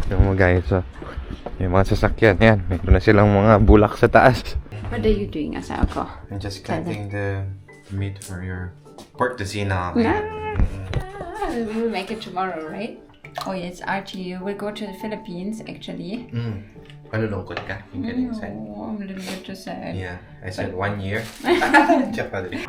Yung mga guys, so, yung mga sasakyan, yan. Meron na silang mga bulak sa taas. What are you doing, Asako? I'm just cutting the meat for your pork tocino. We'll make it tomorrow, right? Oh yes, Archie will go to the Philippines actually. Malulungkot ka yung ganyan sa'yo. Oh, I'm a little bit too sad. Yeah, I said 1 year. Check pa rin.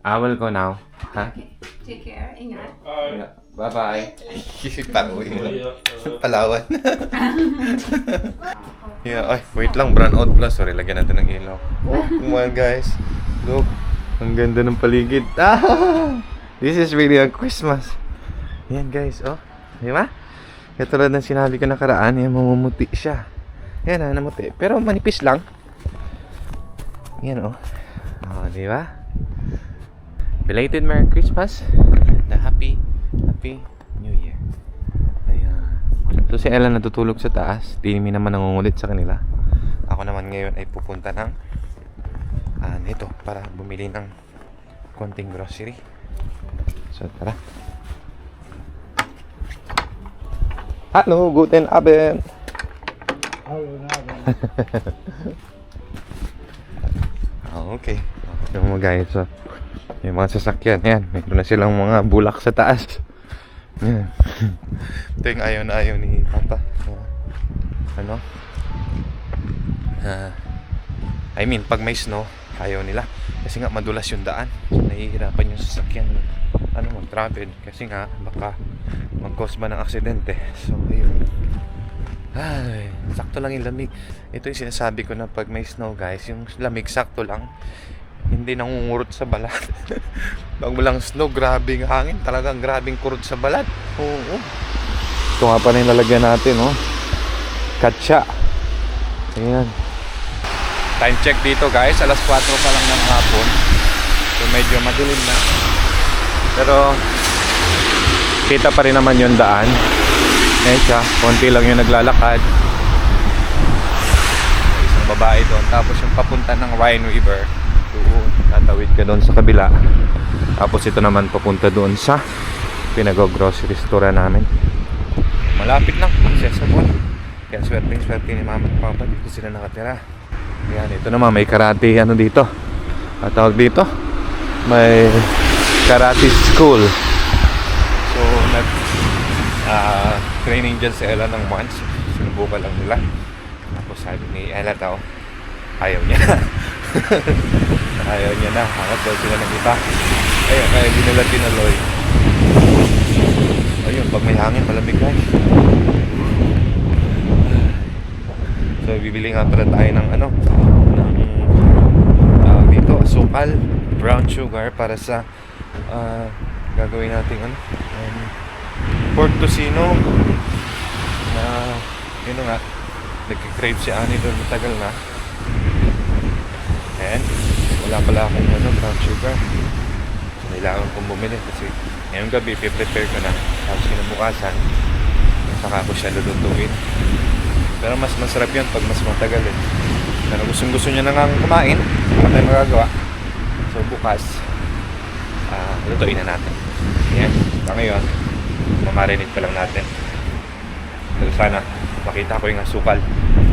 I will go now. Ha? Okay, take care. Ingat. Bye-bye. Pauwi mo. Palawan. Yeah, ay, wait lang. Brown out plus. Sorry, lagyan natin ng ilaw. Oh, come on guys. Look. Ang ganda ng paligid. This is really a Christmas. Yan guys, oh. Di ba? Katulad ng sinabi ko nakaraan, yan, mamumuti siya. Yan, namuti. Pero manipis lang. Yan, oh. Oh, di ba? Belated Merry Christmas and a Happy New Year. Ayan. So si Ella natutulog sa taas. Timmy naman nangungulit sa kanila. Ako naman ngayon ay pupunta ng nito para bumili ng konting grocery. So tara. Hallo, guten Abend. Okay. Yung mga guys, so, yung mga sasakyan, yan. Meron na silang mga bulak sa taas. Yan. Ito yung ayaw na ayaw ni Papa. I mean, pag may snow, ayaw nila. Kasi nga madulas yung daan. So, nahihirapan yung sasakyan mag-travel. Kasi nga, baka mag-cause ba ng aksidente. So, ayun. Ay, sakto lang yung lamig. Ito yung sinasabi ko na pag may snow guys, yung lamig sakto lang. Hindi nangungurot sa balat. Pag walang snow, grabing hangin. Talagang grabing kurot sa balat. Oo. Ito nga pa rin lalagyan natin, oh. Katsa. Ayan. Time check dito guys. Alas 4 pa lang ng hapon. So medyo madilim na. Pero kita pa rin naman yung daan. Ayan siya. Konti lang yung naglalakad. Isang babae doon. Tapos yung papunta ng Rhine River. Doon, tatawid ka doon sa kabila. Tapos ito naman papunta doon sa pinag-grocery store namin. Malapit lang, accessible. Kaya swerte ni Mama at Papa, dito sila nakatira. Ayan, ito naman may karate dito. At tawag dito, may karate school. So training dyan sa Ella ng months. Sinubukan lang nila. Tapos sabi ni Ella daw, ayaw niya. Ayaw niya na. Hangat daw sila ng iba. Ayun, kaya hindi nila tinaloy. Ayun, pag may hangin, malamig guys. So, bibili nga pala tayo ng dito, asukal, brown sugar para sa gagawin natin pork tocino na yun nga, nagkikrave si Annie doon matagal na. And wala pala akong brown sugar. So, kailangan kong bumili kasi ngayong gabi prepare ko na. Tapos kinabukasan saka ko siya lulutuin. Pero mas masarap yun pag mas matagal eh. Pero gusto niya na nga kumain, wala tayong magagawa. So bukas lutuin na natin. Yan, ngayon mamarinate pa lang natin. Pero sana makita ko yung asukal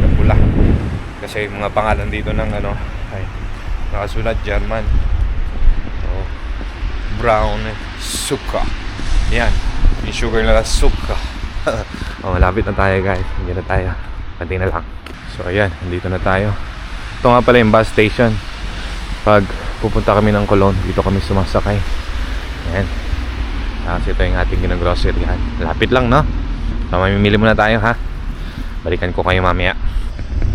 na pula. Kasi yung mga pangalan dito ng ay nakasulat German. So, brown suka. Yan, yung sugar na suka. Malapit na tayo guys. Hindi na tayo. Pati na lang. So ayan, dito na tayo. Ito nga pala yung bus station. Pag pupunta kami ng Cologne, dito kami sumasakay. Ayan. Tapos ito yung ating ginagrocery. Lapit lang, no? So mamimili muna tayo, ha? Balikan ko kayo mamaya.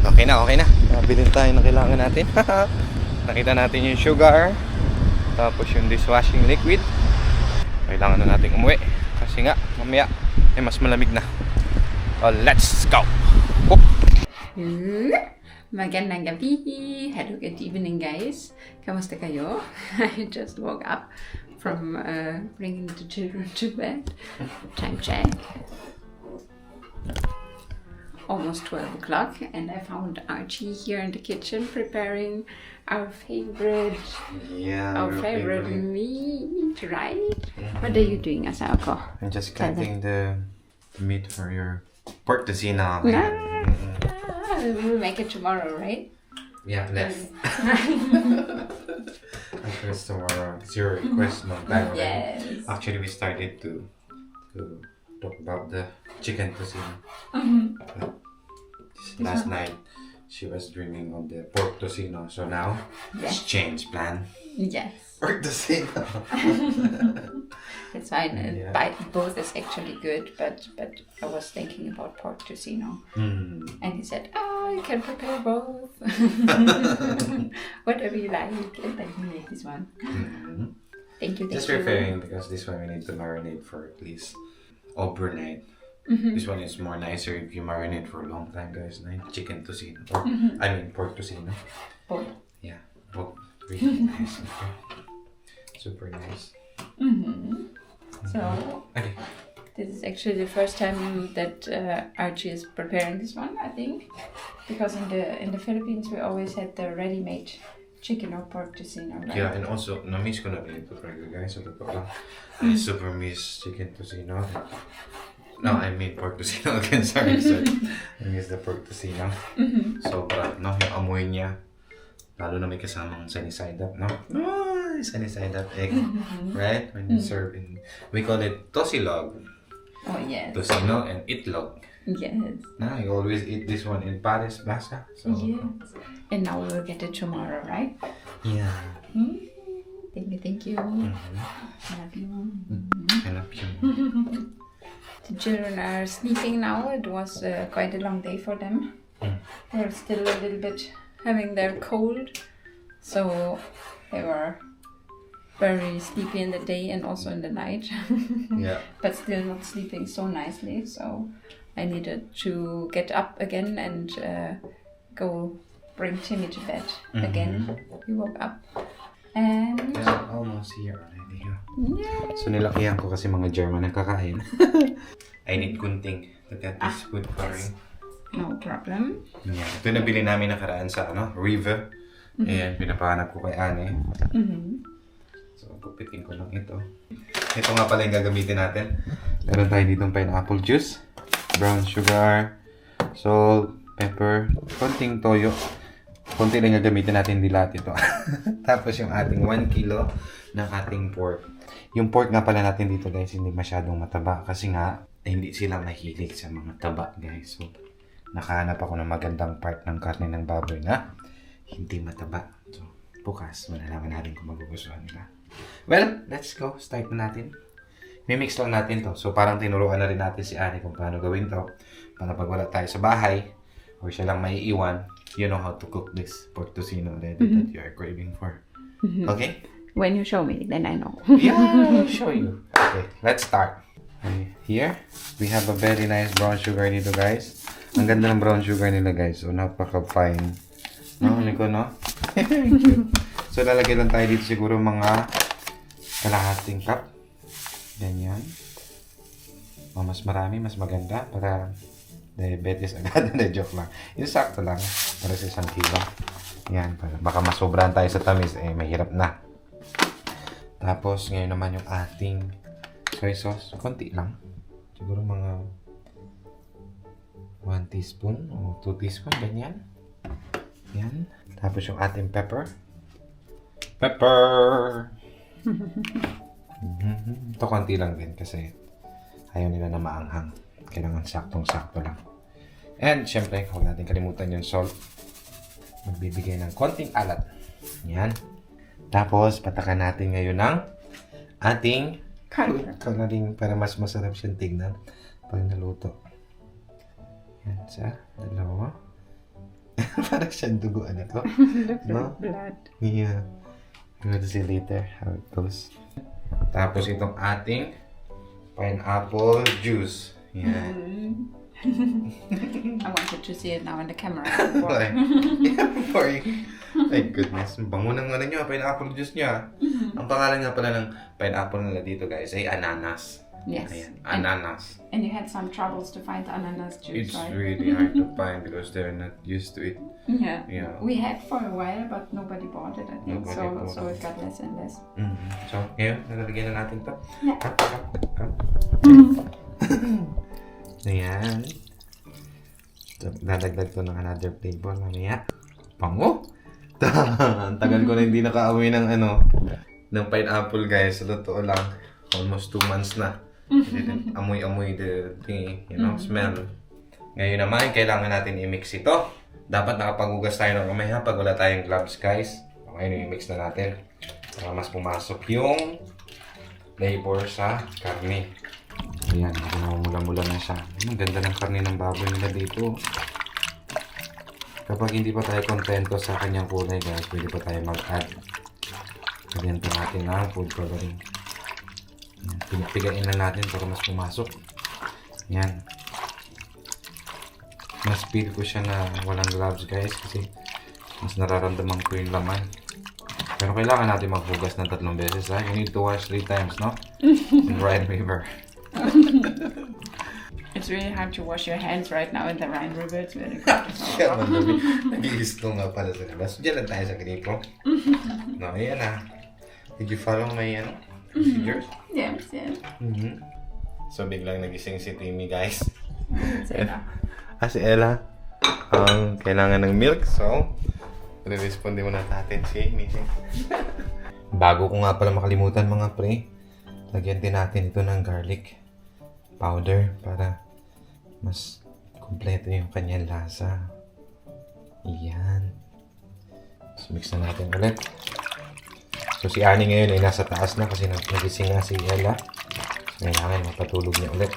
Okay na. Nabilin tayo na kailangan natin. Nakita natin yung sugar. Tapos yung dishwashing liquid. Kailangan na natin umuwi. Kasi nga, mamaya mas malamig na. So let's go! Magandang gabi. Hello, good evening, guys. Kamusta kayo? I just woke up from bringing the children to bed. Time check. Almost 12 o'clock, and I found Archie here in the kitchen preparing our favorite meat, right? What are you doing, Asako? I'm just cutting the meat for your pork tocino. We'll make it tomorrow, right? Yeah, less. First tomorrow. It's your request, no? Yes. Actually, we started to talk about the chicken tocino. Last night, she was dreaming of the pork tocino. So now, it's changed plan. Yes. Pork tocino. It's fine. Yeah. Both is actually good, but I was thinking about pork tocino. And he said, "Oh, you can prepare both. Whatever you like." And then he made this one. Thank you. Just preparing because this one we need to marinate for at least overnight. This one is more nicer if you marinate for a long time, guys. Like chicken tocino, or I mean pork tocino. Pork. Yeah, both really nice. Okay. Super nice. So Okay. this is actually the first time that Archie is preparing this one, I think, because in the Philippines we always had the ready-made chicken or pork tocino, right? Yeah, and also na-miss ko na rin ito talaga, guys. So, I super miss chicken tocino. No, I mean pork tocino again. Sorry. I miss the pork tocino. Sobra, no? Yung amoy niya. Lalo na may kasamang sunny side up, no? Oh, sunny side up egg. Right? When you serve in... We call it tosilog. Oh, yes. Tocino and itlog. Yes. No, you always eat this one in Paris Plaza. So. Yes. And now we'll get it tomorrow, right? Yeah. Thank you. I love you. I love you. The children are sleeping now. It was quite a long day for them. They're still a little bit having their cold, so they were very sleepy in the day and also in the night. Yeah. But still not sleeping so nicely, so I needed to get up again and go bring Timmy to bed again. He woke up. And Yeah, almost here already. yeah. So nilakihan ko kasi mga German ang kakain. I need kunting to get this food pouring. No problem. Yeah. Ito nabili namin nakaraan sa River. Ayan, pinapahanap ko kay Ane. So, kupitin ko lang ito. Ito nga pala yung gagamitin natin. Meron tayo ditong pineapple juice, brown sugar, salt, pepper, konting toyo. Konti lang gagamitin natin, hindi lahat ito. Tapos yung ating 1 kilo ng ating pork. Yung pork nga pala natin dito, guys, hindi masyadong mataba. Kasi nga, hindi sila mahilig sa mga taba, guys. So, nakahanap ako ng magandang part ng karne ng baboy na hindi mataba. So, bukas, malalaman natin kung magugustuhan nila. Well, let's go. Start na natin. Mimix lang natin to. So, parang tinuruan na rin natin si Annie kung paano gawin to. Para pag wala tayo sa bahay, or siya lang may iwan, you know how to cook this pork tocino already that you are craving for. Okay? When you show me, then I know. Yeah, I'll show you. Okay, let's start. Okay, here, we have a very nice brown sugar dito, guys. Ang ganda ng brown sugar nila, guys. So, napaka-fine. No, Nico, no? So, lalagay lang tayo dito siguro mga kalahating cup. Ganyan. O, mas marami, mas maganda. Para diabetes agad. Hindi, joke lang. Yung sakto lang. Para sa 1 kilo. Yan. Para baka masobrahan tayo sa tamis. Eh, mahirap na. Tapos, ngayon naman yung ating soy sauce. Konti lang. Siguro mga 1 teaspoon o 2 teaspoon. Ganyan. Yan. Tapos yung ating pepper. Pepper! Ito konti lang din kasi ayaw nila na maanghang. Kailangan saktong-sakto lang. And syempre, huwag natin kalimutan yung salt. Magbibigay ng konting alat. Yan. Tapos, patakan natin ngayon ng ating coloring para mas masarap siyang tignan pag naluto. Yan sa dalawa. Parang siyang dugo. Ano ko? No? Blood. Yeah. We'll see later how it goes. Tapos itong ating pineapple juice. Yan. I wanted to see it now in the camera. Why? Boy. Ay, goodness. Bango ng ano nyo, pineapple juice nyo. Ang pangalan nga pala ng pineapple nila dito, guys, ay ananas. Yes. Ayan, ananas. And you had some troubles to find ananas juice, It's right? really hard to find because they're not used to it. Yeah. Yeah. We had for a while, but nobody bought it, I think. Nobody bought So it. it got less and less. So, ngayon, nalalagyan na natin to. Yeah. Cut. Ayan. So, dadagdag to ng another flavor. Mamaya. Pango! Ang tagal ko na hindi nakaamoy ng ng pineapple, guys. Sa totoo lang, almost 2 months na. Didn't amoy-amoy the thing, smell. Ngayon naman, kailangan natin i-mix ito. Dapat nakapaghugas tayo ng kamay pag wala tayong gloves, guys. Okay, i-mix na natin. Para mas pumasok yung flavor sa karne. Ayan, mula-mula na siya. Ang ganda ng karne ng baboy nila dito. Kapag hindi pa tayo kontento sa kanyang kulay, guys, pwede pa tayo mag-add. Lagyan pa natin ang food coloring. Pinapigain lang natin para mas pumasok. Yan. Mas feel ko siya na walang gloves, guys, kasi mas nararamdaman ko yung laman. Pero kailangan natin maghugas ng 3 beses, ha? You need to wash 3 times, no? In Rhine River. It's really hard to wash your hands right now in the Rhine River. It's very cold. Kaya madami. Nag-i-slow nga pala sa labas. Diyan lang tayo sa gripo. No, ayan na. Did you follow my procedures? Yes, yes. So, biglang nagising si Timmy, guys. It's enough. Si Ella, kailangan ng milk. So, re-responde muna natin si Missy. Bago ko nga pala makalimutan, mga pre, lagyan din natin ito ng garlic powder para mas kumpleto yung kanyang lasa. Iyan. So, mix na natin ulit. So, si Annie ngayon ay nasa taas na kasi nagising na si Ella. So, kailangan mapatulog niya ulit.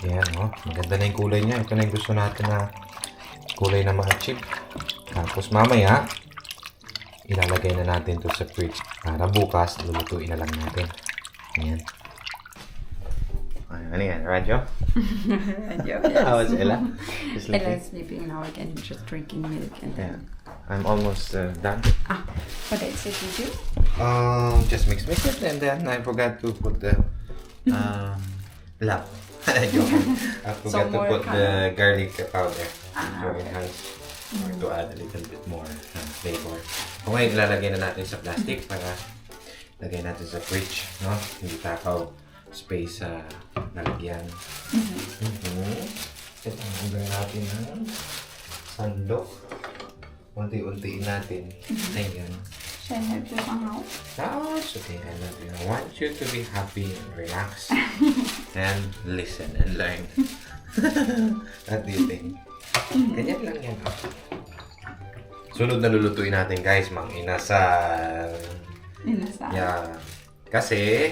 Ayan, maganda na yung kulay niya. Ito na yung gusto natin na kulay na ma-achieve. Tapos mamaya, ilalagay na natin to sa fridge. Para bukas, lulutuin na lang natin. Ayan. Ano yan, Radyo? Radio, How is yes. Ella? Is Ella sleeping? is sleeping now again, just drinking milk and Yeah. then... I'm almost done. What else did you do? Just mix it and then I forgot to put the lap. I forgot to more put the garlic powder. So okay. it has more to add a little bit more flavor. Okay, ilalagay na natin sa plastic para lagay natin sa fridge, no? Hindi takaw space sa lalagyan. Ilalagay natin ng sandok. Unti-untiin natin. Ayan. Shall I help you somehow? Oh, it's okay. I love you. I want you to be happy and relax. And listen and learn. What do you think? Ganyan lang yan. Sunod na lulutuin natin, guys, mang inasal. Inasal. Yeah. Kasi,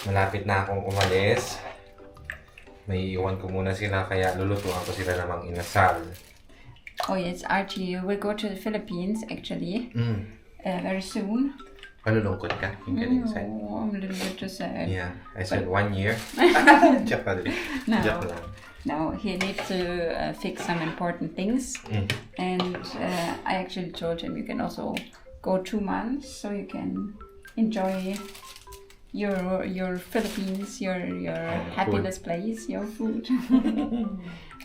malapit na akong umalis. May iwan ko muna sila, kaya lulutuan ko sila namang inasal. Oh yes, Archie, you will go to the Philippines actually very soon. Malulungkot ka? Yung ganyan sa'yo? No, I'm a little bit too sad. Yeah. I said 1 year. Joke pa rin. No. Joke lang. No, he needs to fix some important things. And I actually told him you can also go 2 months so you can enjoy your Philippines, your happiness place, your food.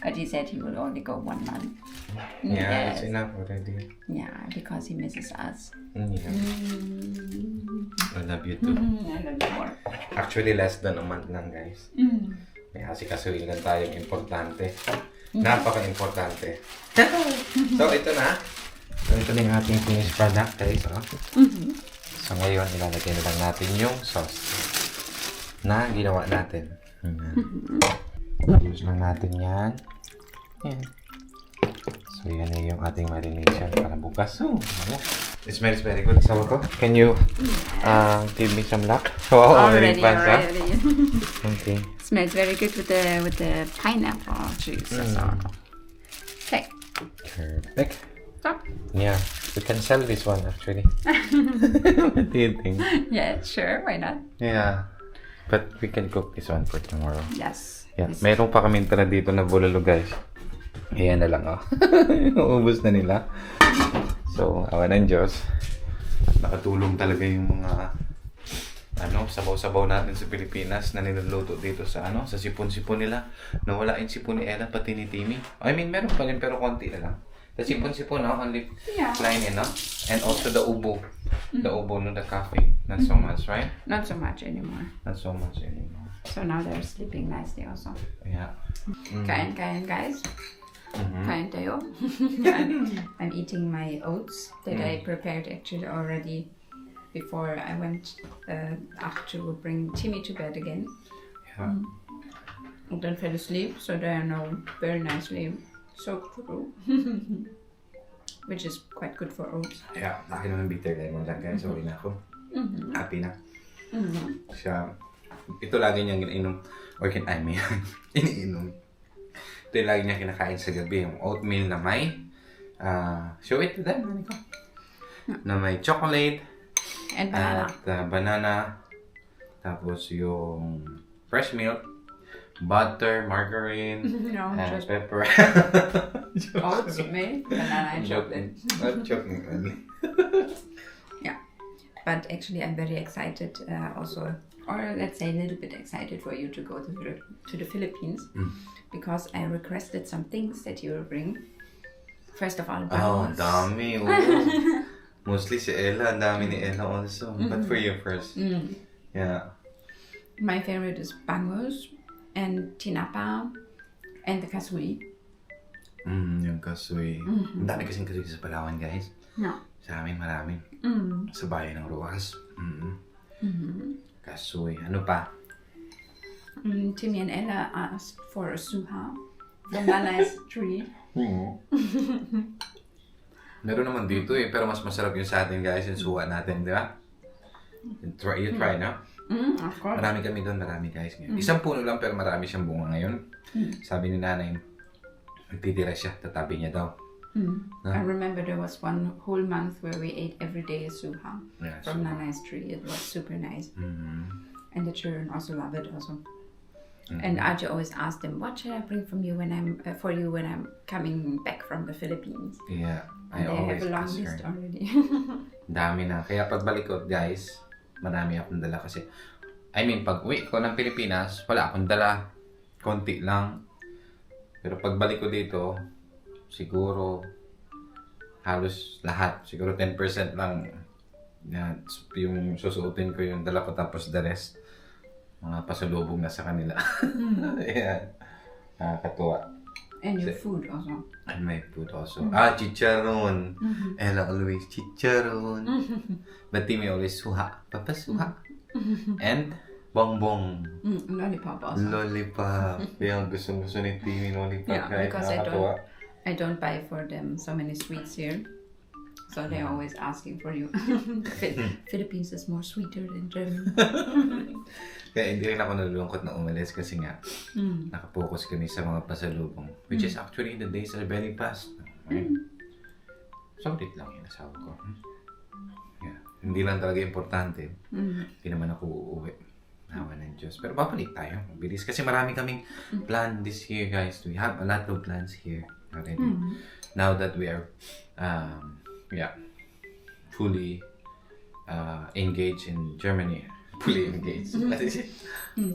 But he said he will only go 1 month. Yeah, Yes. it's enough already. Yeah, because he misses us. Yeah. I love you too. I love you more. Actually, less than a month lang, guys. May asikasuhin lang tayong importante. Napaka-importante. So, ito na. So, ito na yung ating finished product, guys. So, ngayon, ilalagay na lang natin yung sauce na ginawa natin. Use lang natin yan. Yan. So, yan na yung ating marination para bukas. So, it smells very good. So, can you give me some luck? Oh, Already. Okay. Smells very good with the pineapple juice. Okay. Perfect. Stop. Yeah, we can sell this one actually. What do you think? Yeah, sure. Why not? Yeah, but we can cook this one for tomorrow. Yes. Yeah, meron pa kaming tala dito na bulalo, guys. Ayan na lang, oh. Uubos na nila. So, awa ng Diyos. Nakatulong talaga yung mga sabaw-sabaw natin sa Pilipinas na niluluto dito sa sa sipon-sipon nila. Nawala yung sipon ni Ella, pati ni Timmy. I mean, meron pa rin pero konti na lang. The sipon-sipon, no? Only plain, no? And also the ubo. The ubo, no? The coffee. Not so much, right? Not so much anymore. Not so much anymore. So now they're sleeping nicely also. Yeah. Kain, guys. Kain tayo. I'm eating my oats that I prepared actually already before I went to bring Timmy to bed again. Yeah. And then fell asleep, so they are now very nicely soaked through. Which is quite good for oats. Yeah, akin naman bitter lemon lang, guys. Okay na ako. Happy na. Siya, ito lagi niyang iniinom. Or iniinom. Ito yung lagi niya kinakain sa gabi. Yung oatmeal na may show it to them, na may chocolate And banana. at banana. Tapos yung fresh milk, butter, margarine, No, and just pepper. oats, milk, banana, and chocolate. Chocolate only. Yeah, but actually I'm very excited also, or let's say a little bit excited for you to go to the Philippines because I requested some things that you will bring. First of all, Oh, bangos. dami. Oh. Mostly si Ella. Ang dami ni Ella also. But for you first. Yeah. My favorite is bangos and tinapa and the kasui. Yung kasoy. Ang dami kasing kasoy sa Palawan, guys. No. Sa amin, marami. Sa bayan ng Ruas. Kasoy. Ano pa? Timmy and Ella asked for a suha from Nanay's tree. Meron naman dito eh. Pero mas masarap yung sa atin, guys. Yung suwa natin, di ba? You try, no? Of course. Marami kami doon, marami guys. Isang puno lang pero marami siyang bunga ngayon. Sabi ni nanay, magtitira siya, tatabi niya daw. I remember there was one whole month where we ate every day a suha Yeah, from Nanay's tree. It was super nice. And the children also love it also. And Archie always asked them, what should I bring from you when I'm coming back from the Philippines? Yeah, I And they always have a long ask list her. already. Dami na. Kaya pagbalik ko, guys, marami akong dala kasi, I mean, pag uwi ko ng Pilipinas, wala akong dala. Konti lang. Pero pagbalik ko dito, siguro, halos lahat. Siguro 10% lang yung susuotin ko yung dala ko tapos the rest, mga pasalubong na sa kanila. Ayan. Nakakatuwa. And your food also. And my food also. Chicharon. Ella always chicharon. But Timmy always suha. Papa suha. And bongbong. Lollipop also. Lollipop. Yung gusto ni Timmy lollipop. Yeah, Kahit because nakakatuwa. I don't buy for them so many sweets here. So they're always asking for you. Philippines is more sweeter than Germany. Kaya hindi rin ako nalulungkot na umalis kasi nga nakapokus kami sa mga pasalubong. Which is actually the days are very fast. Right? Solid lang yung asawa ko. Yeah. Hindi lang talaga importante. Hindi naman ako uuwi. Nawa ng Diyos. Pero babalik tayo. Mabilis. Kasi marami kaming plan this year, guys. We have a lot of plans here already. Now that we are fully engaged in Germany. Fully engaged. That is it?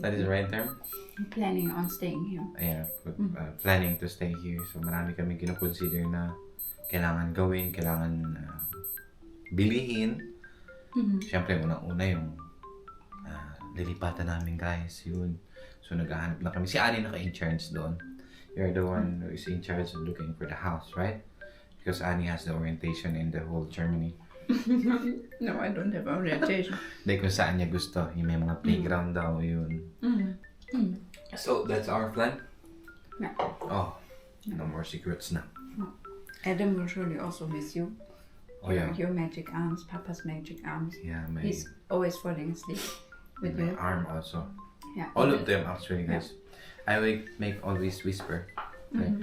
That is the right term? Planning on staying here. Yeah, planning to stay here. So marami kami kinoconsider na kailangan gawin, kailangan bilihin. Siyempre, unang-una yung lilipatan namin, guys. Yun. So naghahanap na kami. Si Annie naka-in-charge doon. You're the one who is in charge of looking for the house, right? Because Annie has the orientation in the whole Germany. No, I don't have orientation. Like kung saan niya gusto. Yung may mga playground daw, yun. So, that's our plan? Yeah. Oh, no more secrets na. Adam will surely also miss you. Oh, yeah. Your magic arms, Papa's magic arms. Yeah, my He's always falling asleep with you. arm also. Yeah. All of them, actually, guys. I will make always whisper. Okay?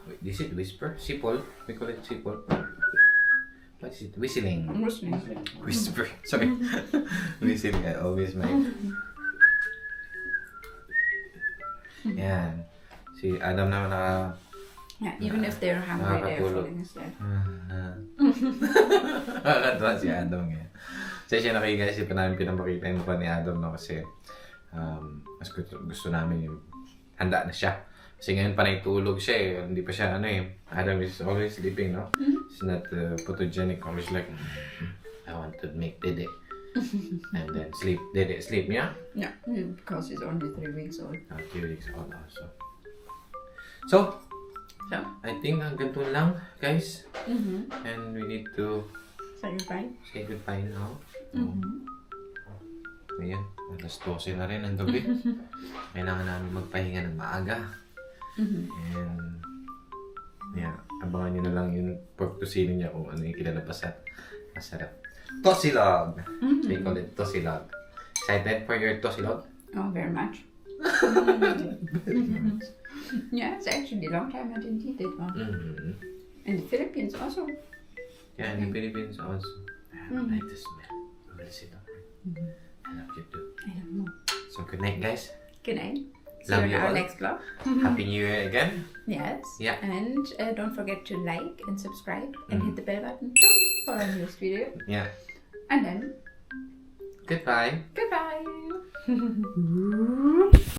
Wait, is it whisper? Sipol? We call it sipol. What is it? Whistling. Whistling. Whisper. Sorry. Whistling. I always make. Yan. Si Adam naman Yeah, even if they're hungry, they're nakakatulog. falling asleep. Nakakatawa si Adam ngayon. Kasi siya nakikiga, kasi namin pinapakita yung mukha ni Adam, no? Kasi mas gusto namin yung handa na siya. Kasi ngayon pa naitulog siya eh. Hindi pa siya Adam is always sleeping, no? He's not photogenic. Always like, I want to make Dede. And then sleep. Dede, sleep, yeah? Yeah, because he's only 3 weeks old. 3 weeks old also. So, I think hanggang doon lang, guys. And we need to Say goodbye. say goodbye now. Ayan, alas 12 na rin ang gabi. Kailangan namin magpahinga ng maaga. And, yeah, abangan nyo na lang yung pork tocino niya kung ano yung kinalabas at masarap. Tosilog! They call it tosilog. Excited for your tosilog? Oh, very much. Yeah, it's actually a long time I didn't eat it one. In the Philippines also. Yeah, in the Philippines also. I like the smell. I will sit down. I love you too. I don't know. So good night, guys. Good night. See Love you you in our all. next vlog. Happy New Year again. Yes. Yeah. And don't forget to like and subscribe and hit the bell button for our newest video. Yeah. And then, Goodbye. goodbye.